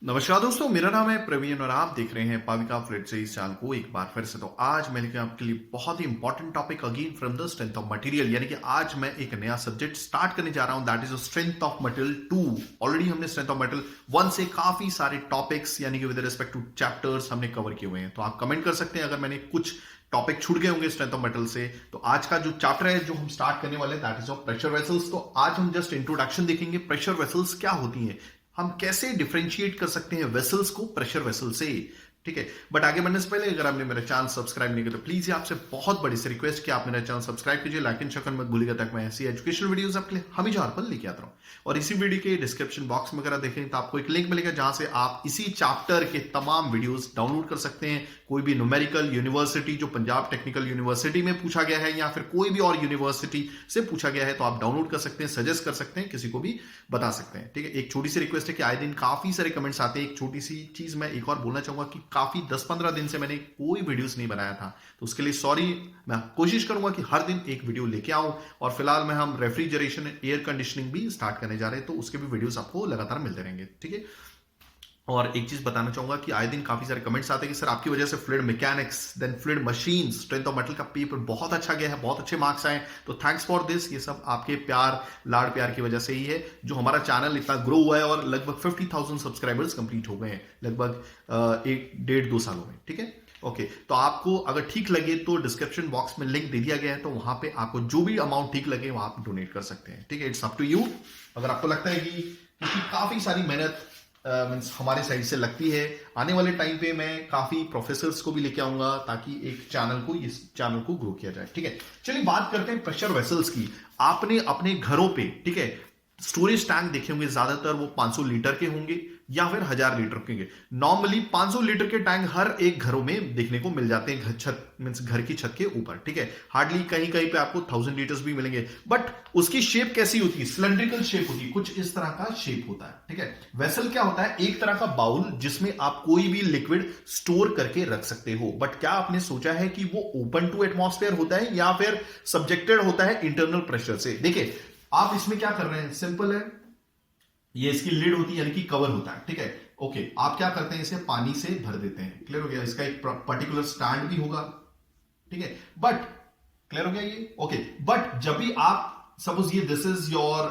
नमस्कार दोस्तों, मेरा नाम है प्रवीण और आप देख रहे हैं पाविका फ्लिट से इस चैनल को एक बार फिर से। तो आज मैं लेकर आपके लिए बहुत ही important topic again from the strength of material, यानी कि आज मैं एक नया सब्जेक्ट स्टार्ट करने जा रहा हूं, that is strength of material 2। Already हमने स्ट्रेंथ ऑफ मटेरियल 1 से काफी सारे टॉपिक्स यानी कि विद रिस्पेक्ट टू चैप्टर्स हमने कवर किए हुए हैं। तो आप कमेंट कर सकते हैं अगर मैंने कुछ टॉपिक छूट गए होंगे स्ट्रेंथ ऑफ मेटल से। तो आज का जो चैप्टर है जो हम स्टार्ट करने वाले हैं that is of pressure vessels. तो आज हम जस्ट इंट्रोडक्शन देखेंगे, प्रेशर वेसल्स क्या होती हैं, हम कैसे डिफरेंशिएट कर सकते हैं वेसल्स को प्रेशर वेसल से। ठीक है, बट आगे बढ़ने से पहले अगर आपने मेरा चैनल सब्सक्राइब नहीं किया तो प्लीज आपसे बहुत बड़ी सी रिक्वेस्ट कि आप मेरा चैनल सब्सक्राइब कीजिए, लाइक एंड शेयर मत भूलिएगा ताकि मैं ऐसी एजुकेशनल वीडियोस आपके लिए हमेशा हर पल लेके आता रहूं। और इसी वीडियो के डिस्क्रिप्शन बॉक्स में अगर आप देखें तो आपको एक लिंक मिलेगा जहां से आप इसी चैप्टर के तमाम वीडियोस डाउनलोड कर सकते हैं। कोई भी न्यूमेरिकल यूनिवर्सिटी जो पंजाब टेक्निकल यूनिवर्सिटी में पूछा गया है या फिर कोई भी और यूनिवर्सिटी से पूछा गया है तो आप डाउनलोड कर सकते हैं, सजेस्ट कर सकते हैं, किसी को भी बता सकते हैं। ठीक है, एक छोटी सी रिक्वेस्ट है कि आए दिन काफी सारे कमेंट्स आते हैं। एक छोटी सी चीज मैं एक और बोलना चाहूंगा कि काफी 10-15 दिन से मैंने कोई वीडियोस नहीं बनाया था, तो उसके लिए सॉरी। मैं कोशिश करूंगा कि हर दिन एक वीडियो लेके आऊं। और फिलहाल में हम रेफ्रिजरेशन एयर कंडीशनिंग भी स्टार्ट करने जा रहे हैं, तो उसके भी वीडियोस आपको लगातार मिलते रहेंगे। ठीक है, और एक चीज बताना चाहूंगा कि आए दिन काफी सारे कमेंट्स आते हैं कि सर आपकी वजह से fluid mechanics then fluid machine strength of metal का पेपर बहुत अच्छा गया है, बहुत अच्छे मार्क्स आए। तो थैंक्स फॉर दिस, ये सब आपके प्यार लाड़ प्यार की वजह से ही है जो हमारा चैनल इतना ग्रो हुआ है और लगभग 50,000 सब्सक्राइबर्स कंप्लीट हो गए हैं लगभग 1-1.5-2 सालों में। ठीक है, ओके तो आपको अगर ठीक लगे तो डिस्क्रिप्शन बॉक्स में लिंक दे दिया गया है, तो वहां पे आपको जो भी अमाउंट ठीक लगे वहां आप डोनेट कर सकते हैं। ठीक है, इट्स अप टू यू। अगर आपको लगता है कि क्योंकि काफी सारी मेहनत मीन्स हमारे साइड से लगती है, आने वाले टाइम पे मैं काफी प्रोफेसर्स को भी लेके आऊंगा ताकि एक इस चैनल को ग्रो किया जाए। ठीक है, चलिए बात करते हैं प्रेशर वेसल्स की। आपने अपने घरों पे, ठीक है, स्टोरेज टैंक देखे होंगे, ज्यादातर वो 500 लीटर के होंगे या फिर 1000 लीटर के होंगे। नॉर्मली 500 लीटर के टैंक हर एक घरों में देखने को मिल जाते हैं, छत मींस घर की छत के ऊपर। ठीक है, हार्डली कहीं कहीं पे आपको 1000 लीटर्स भी मिलेंगे, बट उसकी शेप कैसी होती है, सिलेंड्रिकल शेप होती है, कुछ इस तरह का शेप होता है। ठीक है, वेसल क्या होता है, एक तरह का बाउल जिसमें आप कोई भी लिक्विड स्टोर करके रख सकते हो। बट क्या आपने सोचा है कि वो ओपन टू एटमॉस्फेयर होता है या फिर सब्जेक्टेड होता है इंटरनल प्रेशर से। देखिए आप इसमें क्या कर रहे हैं, सिंपल है, ये इसकी लिड होती है यानी कि कवर होता है। ठीक है, ओके आप क्या करते हैं, इसे पानी से भर देते हैं। क्लियर हो गया, इसका एक पर्टिकुलर स्टैंड भी होगा। ठीक है, बट क्लियर हो गया ये, ओके। बट जब भी आप सपोज ये दिस इज योर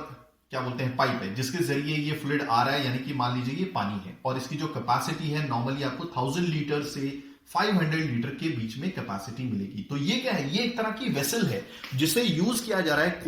क्या बोलते हैं पाइप है जिसके जरिए ये फ्लूइड आ रहा है, यानी कि मान लीजिए ये पानी है और इसकी जो कैपेसिटी है नॉर्मली आपको 1000 लीटर से 500 लीटर के बीच में कैपेसिटी मिलेगी। तो ये क्या है, ये एक तरह की वेसल है जिसे यूज किया जा रहा है,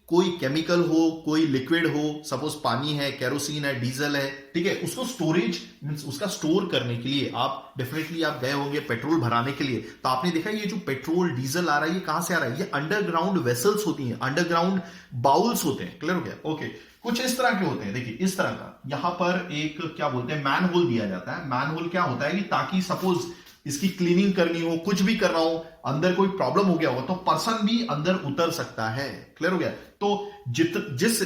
कोई केमिकल हो, कोई लिक्विड हो, सपोज पानी है, केरोसिन है, डीजल है। ठीक है, उसको स्टोरेज मींस उसका स्टोर करने के लिए आप डेफिनेटली आप गए होंगे पेट्रोल भराने के लिए, तो आपने देखा ये जो पेट्रोल डीजल आ रहा है ये कहां से आ रहा है, ये अंडरग्राउंड वेसल्स होती हैं, अंडरग्राउंड बाउल्स होते हैं। क्लियर हो गया, ओके। कुछ इस तरह के होते हैं, देखिए इस तरह का, यहां पर एक क्या बोलते हैं मैन होल दिया जाता है। मैन होल क्या होता है कि ताकि सपोज इसकी क्लीनिंग करनी हो, कुछ भी करना हो, अंदर कोई प्रॉब्लम हो गया हो तो पर्सन भी अंदर उतर सकता है। क्लियर हो गया, तो जिस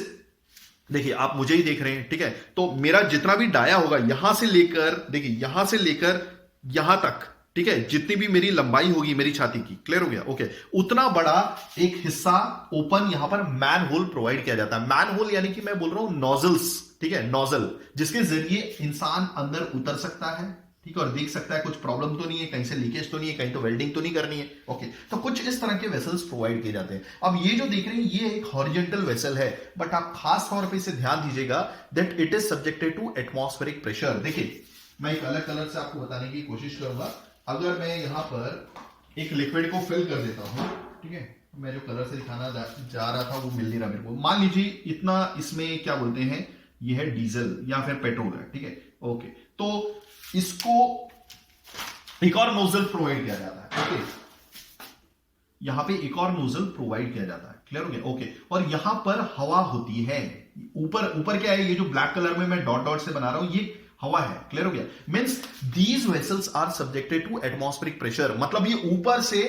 देखिए आप मुझे ही देख रहे हैं, ठीक है, तो मेरा जितना भी डाया होगा यहां से लेकर, देखिए यहां से लेकर यहां तक, ठीक है, जितनी भी मेरी लंबाई होगी मेरी छाती की, क्लियर हो गया, ओके, उतना बड़ा एक हिस्सा ओपन यहां पर मैन होल प्रोवाइड किया जाता है। मैन होल यानी कि मैं बोल रहा हूं नोजल्स, ठीक है, नोजल जिसके जरिए इंसान अंदर उतर सकता है। ठीक है, और देख सकता है कुछ प्रॉब्लम तो नहीं है, कहीं से लीकेज तो नहीं है, कहीं तो वेल्डिंग तो नहीं करनी है। ओके, तो कुछ इस तरह के वेसल्स प्रोवाइड किए जाते हैं। अब ये जो देख रहे हैं ये एक हॉरिजॉन्टल वेसल है, बट आप खास तौर पे इसे ध्यान दीजिएगा that it is subjected to atmospheric pressure. देखिए मैं एक अलग कलर से आपको बताने की कोशिश करूंगा। अगर मैं यहां पर एक लिक्विड को फिल कर देता हूं, ठीक है, मैं जो कलर से दिखाना जा रहा था वो मिल नहीं रहा मेरे को। मान लीजिए इतना इसमें क्या बोलते हैं, ये है डीजल या फिर पेट्रोल है। ठीक है, ओके, तो इसको एक और नोजल प्रोवाइड किया जाता है। ओके, यहां पे एक और नोजल प्रोवाइड किया जाता है। क्लियर हो गया, ओके, और यहां पर हवा होती है। ऊपर क्या है, ये जो ब्लैक कलर में मैं डॉट डॉट से बना रहा हूं ये हवा है। क्लियर हो गया, means these vessels are subjected to atmospheric pressure, मतलब ये ऊपर से,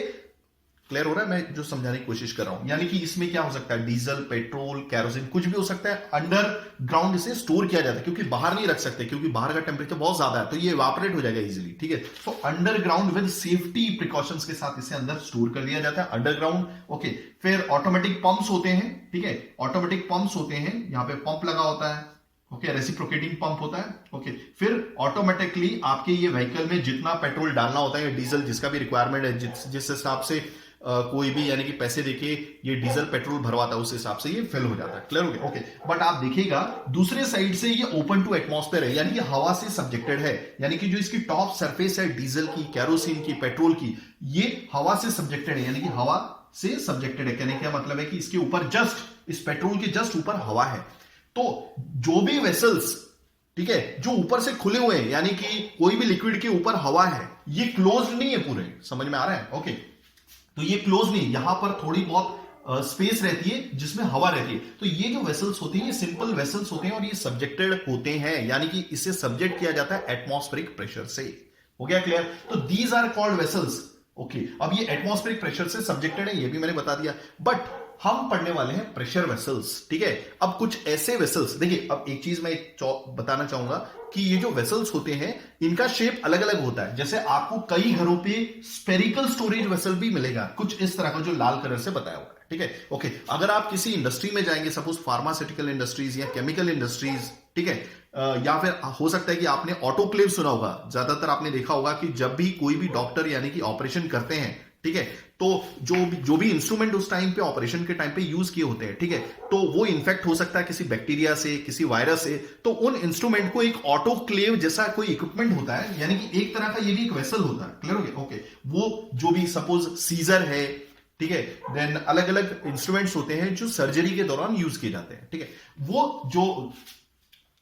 क्लियर हो रहा है मैं जो समझाने की कोशिश कर रहा हूं, यानी कि इसमें क्या हो सकता है, डीजल, पेट्रोल, कैरोसिन, कुछ भी हो सकता है। अंडरग्राउंड इसे स्टोर किया जाता है क्योंकि बाहर नहीं रख सकते, क्योंकि बाहर का टेम्परेचर बहुत ज्यादा है तो ये इवापोरेट हो जाएगा इजीली। ठीक है, तो अंडरग्राउंड विद सेफ्टी प्रिकॉशंस के साथ इसे अंदर स्टोर कर दिया जाता है अंडरग्राउंड। ओके, फिर ऑटोमेटिक पंप्स होते हैं। ठीक है, ऑटोमेटिक पंप्स होते हैं, यहां पे पंप लगा होता है। ओके, रेसिप्रोकेटिंग पंप होता है। ओके, फिर ऑटोमेटिकली आपके ये व्हीकल में जितना पेट्रोल डालना होता है या डीजल, जिसका भी रिक्वायरमेंट है, जिस हिसाब से कोई भी यानी कि पैसे देके ये डीजल पेट्रोल भरवाता है, उस हिसाब से ये फिल हो जाता है। क्लियर हो गया? ओके, बट आप देखिएगा दूसरे साइड से ये ओपन टू एटमॉस्फेयर है, यानी कि हवा से सब्जेक्टेड है, यानी कि जो इसकी टॉप सरफेस है डीजल की, कैरोसिन की, पेट्रोल की, ये हवा से सब्जेक्टेड है, यानी कि हवा से सब्जेक्टेड है। कहने का मतलब है कि इसके ऊपर जस्ट, इस पेट्रोल के जस्ट ऊपर हवा है। तो जो भी वेसल्स, ठीक है, जो ऊपर से खुले हुए हैं, यानी कि कोई भी लिक्विड के ऊपर हवा है, ये क्लोज नहीं है पूरे। समझ में आ रहा है? ओके, तो ये क्लोज नहीं, यहां पर थोड़ी बहुत स्पेस रहती है जिसमें हवा रहती है। तो ये जो वेसल्स होती हैं, ये सिंपल वेसल्स होते हैं और ये सब्जेक्टेड होते हैं, यानी कि इसे सब्जेक्ट किया जाता है एटमॉस्फेरिक प्रेशर से। हो गया क्लियर? तो these are called vessels. Okay, अब ये एटमॉस्फेरिक प्रेशर से सब्जेक्टेड है, ये भी मैंने बता दिया। बट हम पढ़ने वाले हैं प्रेशर वेसल्स, ठीक है। अब कुछ ऐसे वेसल्स देखिए, अब एक चीज मैं बताना चाहूंगा कि ये जो वेसल्स होते हैं, इनका शेप अलग अलग होता है। जैसे आपको कई घरों पे स्पेरिकल स्टोरेज वेसल भी मिलेगा, कुछ इस तरह का जो लाल कलर से बताया हुआ है, ठीक है। ओके, अगर आप किसी इंडस्ट्री में जाएंगे, सपोज फार्मास्यूटिकल इंडस्ट्रीज या केमिकल इंडस्ट्रीज, ठीक है, या फिर हो सकता है कि आपने ऑटोक्लेव सुना होगा। ज्यादातर आपने देखा होगा कि जब भी कोई भी डॉक्टर यानी कि ऑपरेशन करते हैं, ठीक है, तो जो भी इंस्ट्रूमेंट उस टाइम पे ऑपरेशन के टाइम पे यूज किए होते हैं, ठीक है, तो वो इन्फेक्ट हो सकता है किसी बैक्टीरिया से, किसी वायरस से। तो उन इंस्ट्रूमेंट को एक ऑटोक्लेव जैसा कोई इक्विपमेंट होता है, यानी कि एक तरह का ये भी एक वेसल होता है। क्लियर हो गया? ओके, वो जो भी सपोज सीजर है, ठीक है, देन अलग अलग इंस्ट्रूमेंट्स होते हैं जो सर्जरी के दौरान यूज किए जाते हैं, ठीक है। वो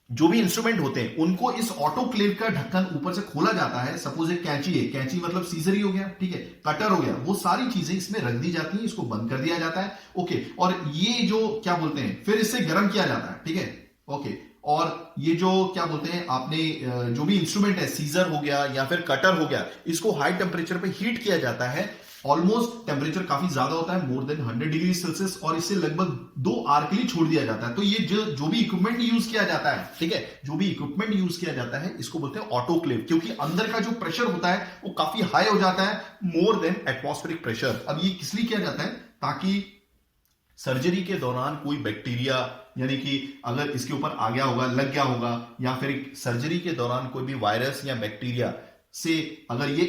जो भी इंस्ट्रूमेंट होते हैं, उनको इस ऑटोक्लेव का ढक्कन ऊपर से खोला जाता है। सपोज एक कैंची है, कैंची मतलब सीजर ही हो गया, ठीक है, कटर हो गया, वो सारी चीजें इसमें रख दी जाती हैं, इसको बंद कर दिया जाता है। ओके, और ये जो क्या बोलते हैं, फिर इससे गर्म किया जाता है, ठीक है। ओके, और ये जो क्या बोलते हैं, आपने जो भी इंस्ट्रूमेंट है, सीजर हो गया या फिर कटर हो गया, इसको हाई टेम्परेचर पे हीट किया जाता है। ऑलमोस्ट टेम्परेचर काफी ज्यादा होता है, मोर देन 100 डिग्री सेल्सियस, और इसे लगभग 2 आवर के लिए छोड़ दिया जाता है। तो ये जो भी इक्विपमेंट यूज किया जाता है, ठीक है, जो भी इक्विपमेंट यूज किया जाता है, इसको बोलते हैं ऑटोक्लेव, क्योंकि अंदर का जो प्रेशर होता है वो काफी हाई हो जाता है, मोर देन एटमॉस्फेरिक प्रेशर। अब ये किस लिए किया जाता है? ताकि सर्जरी के दौरान कोई बैक्टीरिया, यानी कि अगर इसके ऊपर आ गया होगा, लग गया होगा, या फिर सर्जरी के दौरान कोई भी वायरस या बैक्टीरिया से अगर ये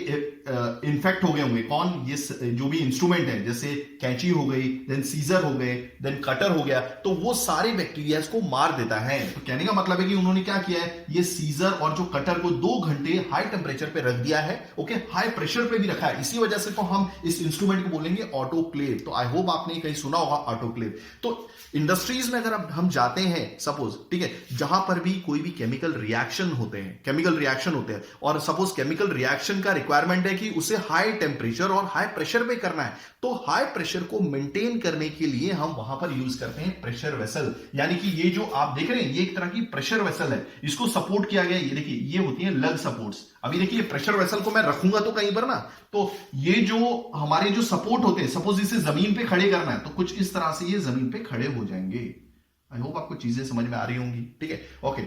इन्फेक्ट हो गए होंगे, कौन, ये जो भी इंस्ट्रूमेंट है, जैसे कैंची हो गई, देन सीजर हो गए, देन कटर हो गया, तो वो सारे बैक्टीरिया को मार देता है। तो कहने का मतलब है कि उन्होंने क्या किया है, ये सीजर और जो कटर को 2 घंटे हाई टेम्परेचर पे रख दिया है। ओके, हाई प्रेशर पे भी रखा है, इसी वजह से तो हम इस इंस्ट्रूमेंट को बोलेंगे ऑटोक्लेव। तो आई होप आपने कहीं सुना होगा ऑटोक्लेव। तो इंडस्ट्रीज में अगर हम जाते हैं सपोज, ठीक है, जहां पर भी कोई भी केमिकल रिएक्शन होते हैं, और सपोज केमिकल रिएक्शन का रिक्वायरमेंट है कि उसे हाई टेम्परेचर और हाई प्रेशर पे करना है, तो हाई प्रेशर को मेंटेन करने के लिए हम वहां पर यूज करते हैं प्रेशर वेसल। यानी कि ये जो आप देख रहे हैं, ये एक तरह की प्रेशर वेसल है, इसको सपोर्ट किया गया। ये देखिए, ये होती है लग सपोर्ट्स। अभी देखिए, प्रेशर वेसल को मैं रखूंगा तो कहीं पर ना, तो ये जो हमारे जो सपोर्ट होते हैं, सपोज इसे जमीन पे खड़े करना है, तो कुछ इस तरह से ये जमीन पे खड़े हो जाएंगे। आई होप आपको चीजें समझ में आ रही होंगी, ठीक है। ओके,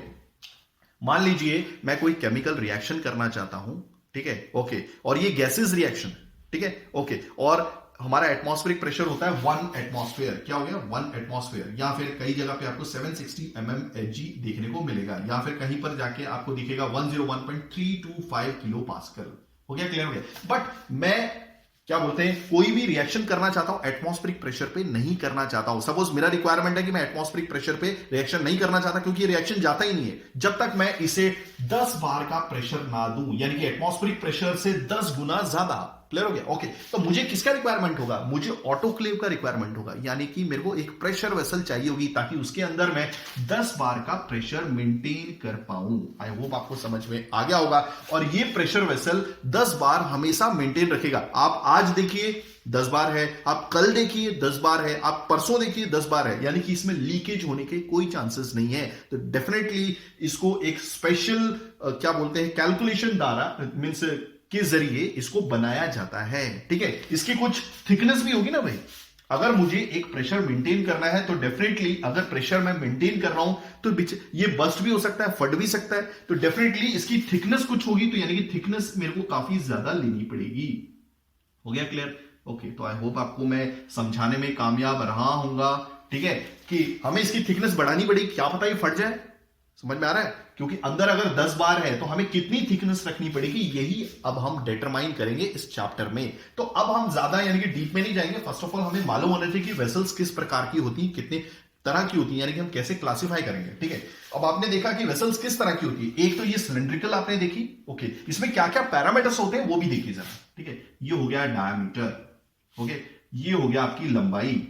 मान लीजिए मैं कोई केमिकल रिएक्शन करना चाहता हूं, ठीक है, ओके, और ये गैसेस रिएक्शन, ठीक है, ओके, और हमारा एटमॉस्फेरिक प्रेशर होता है 1 एटमॉस्फेयर। क्या हो गया? 1 एटमॉस्फेयर। या फिर कई जगह पे आपको 760 mmHg देखने को मिलेगा, या फिर कहीं पर जाके आपको दिखेगा 101.325 किलो पास्कल। हो गया? क्लियर हो गया? बट मैं क्या बोलते हैं, कोई भी रिएक्शन करना चाहता हूं, एटमॉस्फेरिक प्रेशर पे नहीं करना चाहता हूं। सपोज मेरा रिक्वायरमेंट है कि मैं एटमॉस्फेरिक प्रेशर पे रिएक्शन नहीं करना चाहता, क्योंकि ये रिएक्शन जाता ही नहीं है जब तक मैं इसे 10 बार का प्रेशर ना दूं, यानी कि एटमॉस्फेरिक प्रेशर से 10 गुना ज्यादा। क्लियर हो गया? ओके, तो मुझे किसका रिक्वायरमेंट होगा? मुझे ऑटोक्लेव का रिक्वायरमेंट होगा, यानी कि मेरे को एक प्रेशर वेसल चाहिए होगी, ताकि उसके अंदर मैं 10 बार का प्रेशर मेंटेन कर पाऊं। आई होप आपको समझ में आ गया होगा। और ये प्रेशर वेसल 10 बार हमेशा मेंटेन रखेगा। आप आज देखिए 10 बार है, आप कल देखिए 10 बार है, आप परसों देखिए 10 बार है, यानी कि इसमें लीकेज होने के कोई चांसेस नहीं है। तो डेफिनेटली इसको एक स्पेशल क्या बोलते हैं, कैलकुलेशन द्वारा मीन्स के जरिए इसको बनाया जाता है, ठीक है। इसकी कुछ थिकनेस भी होगी ना भाई। अगर मुझे एक प्रेशर मेंटेन करना है, तो डेफिनेटली अगर प्रेशर मैं मेंटेन कर रहा हूं, तो ये बस्ट भी हो सकता है, फट भी सकता है, तो डेफिनेटली इसकी थिकनेस कुछ होगी, तो यानी कि थिकनेस मेरे को काफी ज्यादा लेनी पड़ेगी। हो गया क्लियर? ओके, तो आई होप आपको मैं समझाने में कामयाब रहा हूंगा, ठीक है, कि हमें इसकी थिकनेस बढ़ानी पड़ेगी, क्या पता ये फट जाए, समझ में आ रहा है? क्योंकि अंदर अगर 10 बार है तो हमें कितनी थिकनेस रखनी पड़ेगी, यही अब हम डिटरमाइन करेंगे इस चैप्टर में। तो अब हम ज्यादा यानी कि डीप में नहीं जाएंगे। फर्स्ट ऑफ ऑल हमें मालूम होना चाहिए कि वेसल्स किस प्रकार की होती हैं, कितने तरह की होती है, यानी कि हम कैसे क्लासिफाई करेंगे। ठीक है, अब आपने देखा कि वेसल्स किस तरह की होती है। एक तो ये सिलेंड्रिकल आपने देखी, ओके, इसमें क्या क्या पैरामीटर्स होते हैं वो भी देखिए जरा। ठीक है, ये हो गया डायमीटर, ओके, ये हो गया आपकी लंबाई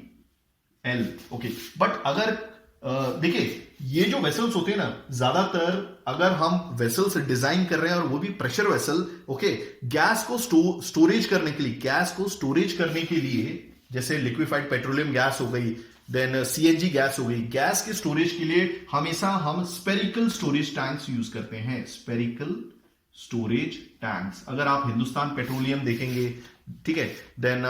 एल, ओके। बट अगर देखिए ये जो वेसल्स होते हैं ना, ज्यादातर अगर हम वेसल्स डिजाइन कर रहे हैं और वो भी प्रेशर वेसल, ओके, गैस को स्टोरेज करने के लिए, गैस को स्टोरेज करने के लिए, जैसे लिक्विफाइड पेट्रोलियम गैस हो गई, देन सीएनजी गैस हो गई, गैस के स्टोरेज के लिए हमेशा हम स्पेरिकल स्टोरेज टैंक्स यूज करते हैं, स्पेरिकल स्टोरेज टैंक्स। अगर आप हिंदुस्तान पेट्रोलियम देखेंगे, ठीक है, देन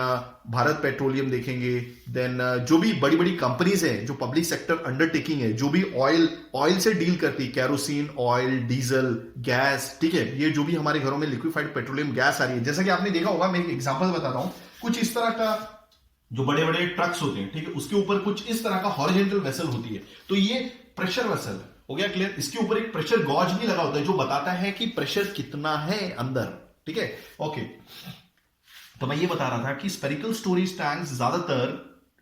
भारत पेट्रोलियम देखेंगे, देन जो भी बड़ी बड़ी कंपनीज हैं, जो पब्लिक सेक्टर अंडरटेकिंग है, जो भी ऑयल से डील करती है, कैरोसिन ऑयल, डीजल, गैस, ठीक है, ये जो भी हमारे घरों में लिक्विफाइड पेट्रोलियम गैस आ रही है, जैसा कि आपने देखा होगा, मैं एक एग्जांपल बताता हूं, कुछ इस तरह का जो बड़े बड़े ट्रक्स होते हैं, ठीक है, उसके ऊपर कुछ इस तरह का हॉरिजॉन्टल वेसल होती है, तो ये प्रेशर वेसल है। हो गया क्लियर? इसके ऊपर एक प्रेशर गॉज भी लगा होता है जो बताता है कि प्रेशर कितना है अंदर। ठीक है, ओके। तो मैं ये बता रहा था कि स्पेरिकल स्टोरेज टैंक्स ज्यादातर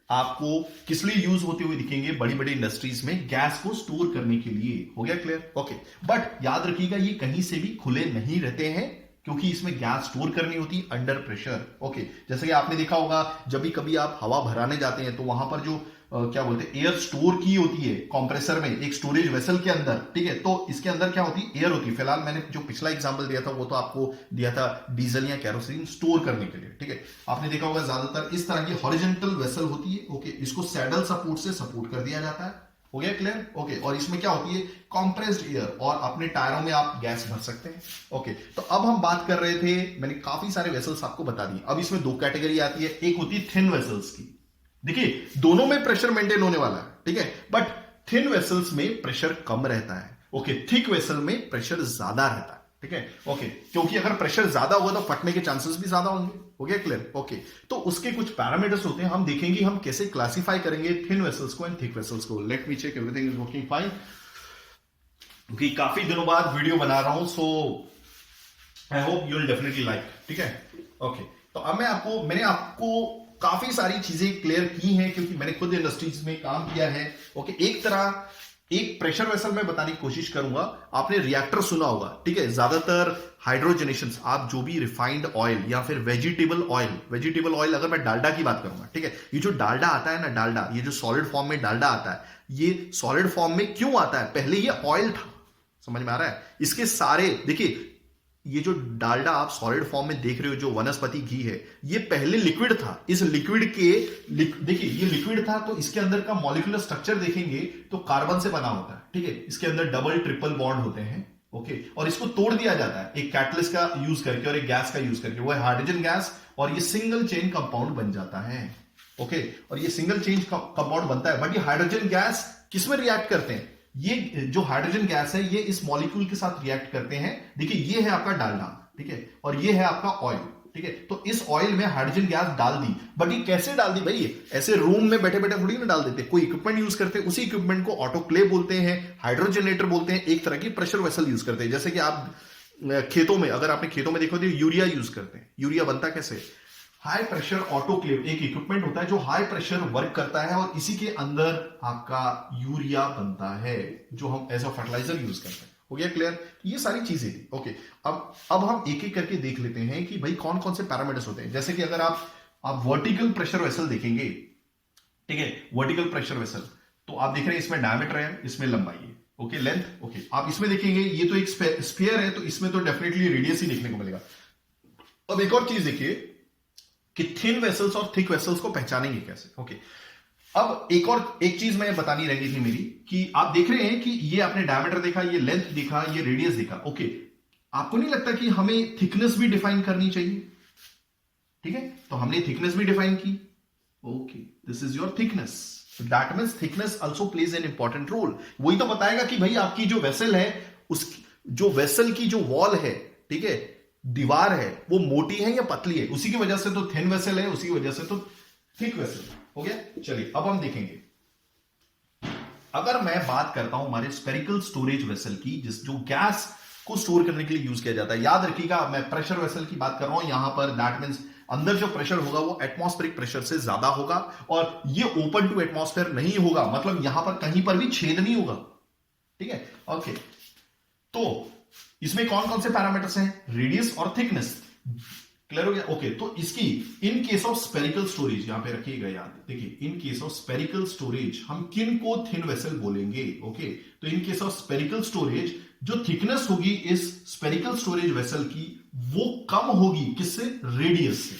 आपको किस लिए यूज होते हुए दिखेंगे, बड़ी बड़ी इंडस्ट्रीज में गैस को स्टोर करने के लिए। हो गया क्लियर? ओके। बट याद रखिएगा ये कहीं से भी खुले नहीं रहते हैं, क्योंकि इसमें गैस स्टोर करनी होती है अंडर प्रेशर। ओके, जैसे कि आपने देखा होगा जब भी कभी आप हवा भराने जाते हैं तो वहां पर जो क्या बोलते हैं, एयर स्टोर की होती है कंप्रेसर में, एक स्टोरेज वेसल के अंदर। ठीक है, तो इसके अंदर क्या होती है, एयर होती है। फिलहाल मैंने जो पिछला एग्जांपल दिया था वो तो आपको दिया था डीजल या कैरोसिन स्टोर करने के लिए। ठीक है, आपने देखा होगा ज्यादातर इस तरह की हॉरिजॉन्टल वेसल होती है। ओके, इसको सैडल सपोर्ट से सपोर्ट कर दिया जाता है। हो गया क्लियर? ओके, और इसमें क्या होती है, कंप्रेस्ड एयर, और अपने टायरों में आप गैस भर सकते हैं। ओके, तो अब हम बात कर रहे थे, मैंने काफी सारे वेसल्स आपको बता दिए। अब इसमें दो कैटेगरी आती है, एक होती है थिन वेसल्स की। देखिए दोनों में प्रेशर मेंटेन होने वाला है, ठीक है, बट थिन वेसल्स में प्रेशर कम रहता है। ओके, थिक वेसल में प्रेशर ज्यादा रहता है। ठीक है, ओके, क्योंकि अगर प्रेशर ज्यादा होगा तो फटने के चांसेस भी ज्यादा होंगे। हो गया क्लियर? ओके, तो उसके कुछ पैरामीटर्स होते हैं, हम देखेंगे हम कैसे क्लासिफाई करेंगे थिन वेसल्स को एंड थिक वेसल्स को। Let me check everything is working fine, क्योंकि काफी दिनों बाद वीडियो बना रहा हूं, so I hope you will definitely like. ठीक है, ओके, तो अब मैंने आपको काफी सारी चीजें क्लियर की हैं, क्योंकि मैंने खुद इंडस्ट्रीज में काम किया है। ओके, एक प्रेशर वेसल में बताने की कोशिश करूंगा। आपने रिएक्टर सुना होगा, ठीक है, ज्यादातर हाइड्रोजनेशन, आप जो भी रिफाइंड ऑयल या फिर वेजिटेबल ऑयल, अगर मैं डालडा की बात करूंगा, ठीक है, ये जो डालडा आता है ना, डालडा, ये जो सॉलिड फॉर्म में डालडा आता है, ये सॉलिड फॉर्म में क्यों आता है? पहले ये ऑयल था, समझ में आ रहा है? इसके सारे देखिए, ये जो डालडा आप सॉलिड फॉर्म में देख रहे हो, जो वनस्पति घी है, ये पहले लिक्विड था। इस लिक्विड के देखिए, ये लिक्विड था, तो इसके अंदर का मॉलिक्यूलर स्ट्रक्चर देखेंगे तो कार्बन से बना होता है। ठीक है, इसके अंदर डबल ट्रिपल बॉन्ड होते हैं। ओके, और इसको तोड़ दिया जाता है एक कैटलिस्ट का यूज करके और एक गैस का यूज करके, वो है हाइड्रोजन गैस, और ये सिंगल चेन कंपाउंड बन जाता है। ओके, और ये सिंगल चेन कंपाउंड बनता है, बट ये हाइड्रोजन गैस किसमें रिएक्ट करते हैं? ये जो हाइड्रोजन गैस है, ये इस मॉलिक्यूल के साथ रिएक्ट करते हैं। देखिए, ये है आपका डालडा, ठीक है, और ये है आपका ऑयल। ठीक है, तो इस ऑयल में हाइड्रोजन गैस डाल दी, बट ये कैसे डाल दी भाई? ऐसे रूम में बैठे बैठे थोड़ी ना डाल देते, कोई इक्विपमेंट यूज करते हैं, उसी इक्विपमेंट को ऑटोक्लेव बोलते हैं, हाइड्रोजनेटर बोलते हैं, एक तरह की प्रेशर वेसल यूज करते हैं। जैसे कि आप खेतों में, अगर आपने खेतों में देखो तो यूरिया यूज करते हैं। यूरिया बनता कैसे? हाई प्रेशर ऑटोक्लेव एक इक्विपमेंट होता है जो हाई प्रेशर वर्क करता है, और इसी के अंदर आपका यूरिया बनता है, जो हम एज अ फर्टिलाइजर यूज करते हैं। हो गया क्लियर? ये सारी चीजें थी। ओके, अब हम एक एक करके देख लेते हैं कि भाई कौन कौन से पैरामीटर्स होते हैं। जैसे कि अगर आप वर्टिकल प्रेशर वेसल देखेंगे, ठीक है, वर्टिकल प्रेशर वेसल, तो आप देख रहे हैं इसमें डायमीटर है, इसमें लंबाई है, ओके, लेंथ। ओके, आप इसमें देखेंगे ये तो एक स्फीयर है, तो इसमें तो डेफिनेटली रेडियस ही देखने को मिलेगा। अब एक और चीज देखिए कि थिन वेसल्स और थिक वेसल्स को पहचानेंगे कैसे। ओके, अब एक चीज मैं बतानी रह गई थी मेरी, कि आप देख रहे हैं कि ये आपने डायमीटर देखा, ये लेंथ देखा, ये रेडियस देखा। ओके, आपको नहीं लगता कि हमें थिकनेस भी डिफाइन करनी चाहिए? ठीक है, तो हमने थिकनेस भी डिफाइन की। Okay, this is your thickness, that means thickness also plays an important role. वही तो बताएगा कि भाई आपकी जो वेसल है, उस जो वेसल की जो वॉल है, ठीक है, दीवार है, वो मोटी है या पतली है। उसी की वजह से तो थिन वेसल है, उसी की वजह से तो थिक वेसल। हो गया? चलिए अब हम देखेंगे, अगर मैं बात करता हूं हमारे स्पेरिकल स्टोरेज वेसल की, जो गैस को स्टोर करने के लिए यूज किया जाता है, याद रखिएगा मैं प्रेशर वेसल की बात कर रहा हूं यहां पर। दैट मींस अंदर जो प्रेशर होगा वो एटमॉस्फेरिक प्रेशर से ज्यादा होगा और ये ओपन टू एटमॉस्फेयर नहीं होगा, मतलब यहां पर कहीं पर भी छेद नहीं होगा। ठीक है, ओके। तो इसमें कौन कौन से पैरामीटर्स हैं? रेडियस और थिकनेस। क्लियर हो गया? ओके। तो इसकी in case of spherical storage यहां पे रखिएगा याद, देखिए in case of spherical storage हम किन को थिन वेसल बोलेंगे? ओके, तो in case of spherical storage जो थिकनेस होगी इस स्पेरिकल स्टोरेज वेसल की वो कम होगी, किससे? रेडियस से।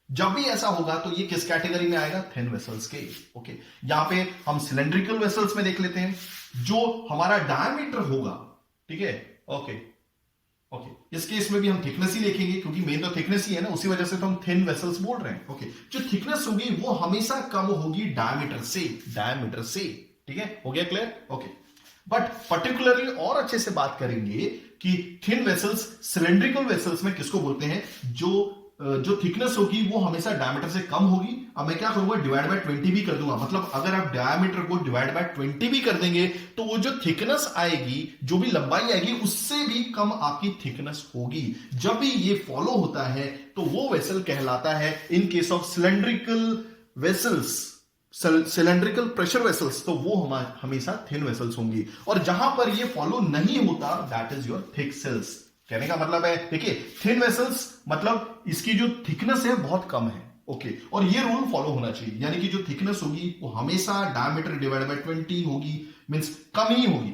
जब भी ऐसा होगा तो ये किस कैटेगरी में आएगा? थिन वेसल्स के। ओके, यहां पे हम सिलेंड्रिकल वेसल्स में देख लेते हैं, जो हमारा डायमीटर होगा। ठीक है, ओके ओके। इस केस में भी हम थिकनेस ही लिखेंगे क्योंकि मेन तो थिकनेस ही है ना, उसी वजह से तो हम थिन वेसल्स बोल रहे हैं। ओके, जो थिकनेस होगी वो हमेशा कम होगी डायमीटर से, डायमीटर से। ठीक है, हो गया क्लियर? ओके, बट पर्टिकुलरली और अच्छे से बात करेंगे कि थिन वेसल्स, सिलेंड्रिकल वेसल्स में किसको बोलते हैं? जो थिकनेस होगी वो हमेशा डायमीटर से कम होगी। अब मैं क्या करूंगा? डिवाइड बाय 20 भी कर दूंगा, मतलब अगर आप डायमीटर को डिवाइड बाय 20 भी कर देंगे तो वो जो थिकनेस आएगी, जो भी लंबाई आएगी, उससे भी कम आपकी थिकनेस होगी। जब भी ये फॉलो होता है तो वो वेसल कहलाता है, in case of cylindrical vessels, cylindrical pressure vessels, तो वो हमेशा थिन वेसल्स होंगी। और जहां पर ये फॉलो नहीं होता, that is your thick shells. कहने का मतलब है, देखिए थिन वेसल्स मतलब इसकी जो थिकनेस है बहुत कम है। ओके, और ये रूल फॉलो होना चाहिए, यानी कि जो थिकनेस होगी वो हमेशा डायमीटर डिवाइड बाय 20 होगी, मींस कम ही होगी।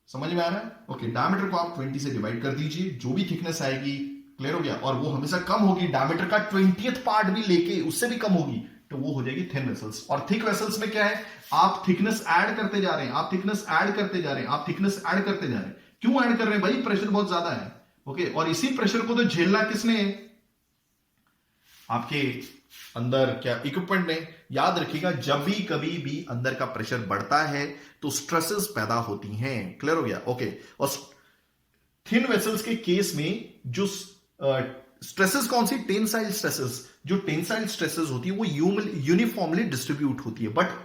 समझ में आ रहा है? ओके, डायमीटर को आप 20 से डिवाइड कर दीजिए, जो भी थिकनेस आएगी, क्लियर हो गया, और वो हमेशा कम होगी, डायमीटर का 20th पार्ट भी लेके उससे भी कम होगी, तो वो हो जाएगी थिन वेसल्स। और थिक वेसल्स में क्या है? आप थिकनेस ऐड करते जा रहे हैं, आप थिकनेस ऐड करते जा रहे हैं, आप थिकनेस ऐड करते जा रहे हैं। क्यों ऐड कर रहे हैं भाई? प्रेशर बहुत ज्यादा है। ओके, और इसी प्रेशर को तो झेलना किसने है? आपके अंदर क्या इक्विपमेंट ने। याद रखिएगा, जब भी कभी भी अंदर का प्रेशर बढ़ता है तो स्ट्रेसेस पैदा होती हैं। क्लियर हो गया? ओके, और थिन वेसल्स के केस में जो स्ट्रेसेस कौन सी? Tensile stresses. जो टेंसाइल स्ट्रेसेस होती है वो यूनिफॉर्मली डिस्ट्रीब्यूट होती है, बट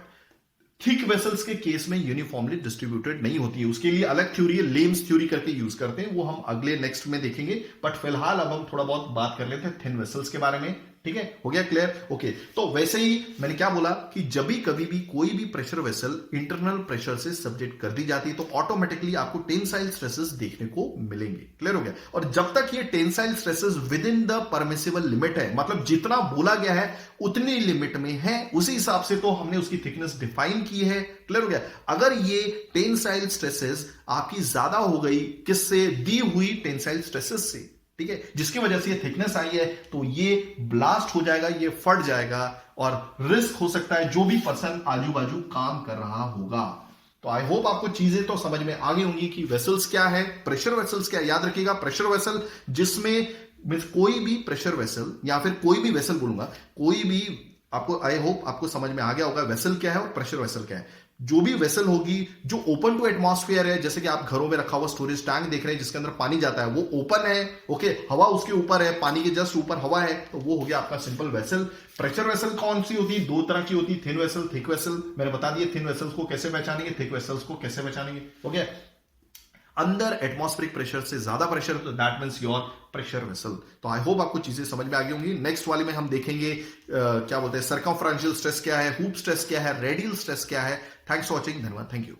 थिक वेसल्स के केस में यूनिफॉर्मली डिस्ट्रीब्यूटेड नहीं होती है। उसके लिए अलग थ्योरी है, लेम्स थ्योरी करके यूज करते हैं, वो हम अगले नेक्स्ट में देखेंगे। बट फिलहाल अब हम थोड़ा बहुत बात कर लेते हैं थिन वेसल्स के बारे में। ठीक है, हो गया क्लियर? ओके, तो वैसे ही मैंने क्या बोला कि जब भी कभी भी कोई भी प्रेशर वेसल इंटरनल प्रेशर से सब्जेक्ट कर दी जाती है तो ऑटोमेटिकली आपको टेंसाइल स्ट्रेसेस देखने को मिलेंगे। क्लियर हो गया? और जब तक ये tensile stresses with in the permissible limit है, मतलब जितना बोला गया है उतनी लिमिट में है, उसी हिसाब से तो हमने उसकी थिकनेस डिफाइन की है। क्लियर हो गया? अगर ये टेंसाइल स्ट्रेसेस आपकी ज्यादा हो गई, किससे? दी हुई टेंसाइल स्ट्रेसेस से, ठीक है, जिसकी वजह से ये थिकनेस आई है, तो ये ब्लास्ट हो जाएगा, ये फट जाएगा और रिस्क हो सकता है जो भी पर्सन आजू बाजू काम कर रहा होगा। तो आई होप आपको चीजें तो समझ में आ गई होंगी कि वेसल्स क्या है, प्रेशर वेसल्स क्या है। याद रखिएगा, प्रेशर वेसल जिसमें मींस कोई भी प्रेशर वेसल या फिर कोई भी वेसल बोलूंगा, कोई भी आपको, आई होप आपको समझ में आ गया होगा वेसल क्या है और प्रेशर वेसल क्या है। जो भी वेसल होगी जो ओपन टू एटमॉस्फेयर है, जैसे कि आप घरों में रखा हुआ स्टोरेज टैंक देख रहे हैं जिसके अंदर पानी जाता है, वो ओपन है। ओके, हवा उसके ऊपर है, पानी के जस्ट ऊपर हवा है, तो वो हो गया आपका सिंपल वेसल। प्रेशर वेसल कौन सी होती है? दो तरह की होती है, थिन वेसल, थिक वेसल। मैंने बता दिया थिन वेसल्स को कैसे पहचानेंगे, थिक वेसल्स को कैसे पहचानेंगे। ओके, अंदर एटमॉस्फेरिक प्रेशर से ज्यादा प्रेशर, तो that means your pressure vessel. तो आई होप आपको चीजें समझ में आ गई होंगी। नेक्स्ट वाले में हम देखेंगे क्या बोलते हैं, सर्कमफ्रेंशियल स्ट्रेस क्या है, हूप स्ट्रेस क्या है, रेडियल स्ट्रेस क्या है। थैंक्स फॉर वॉचिंग, धन्यवाद, थैंक यू।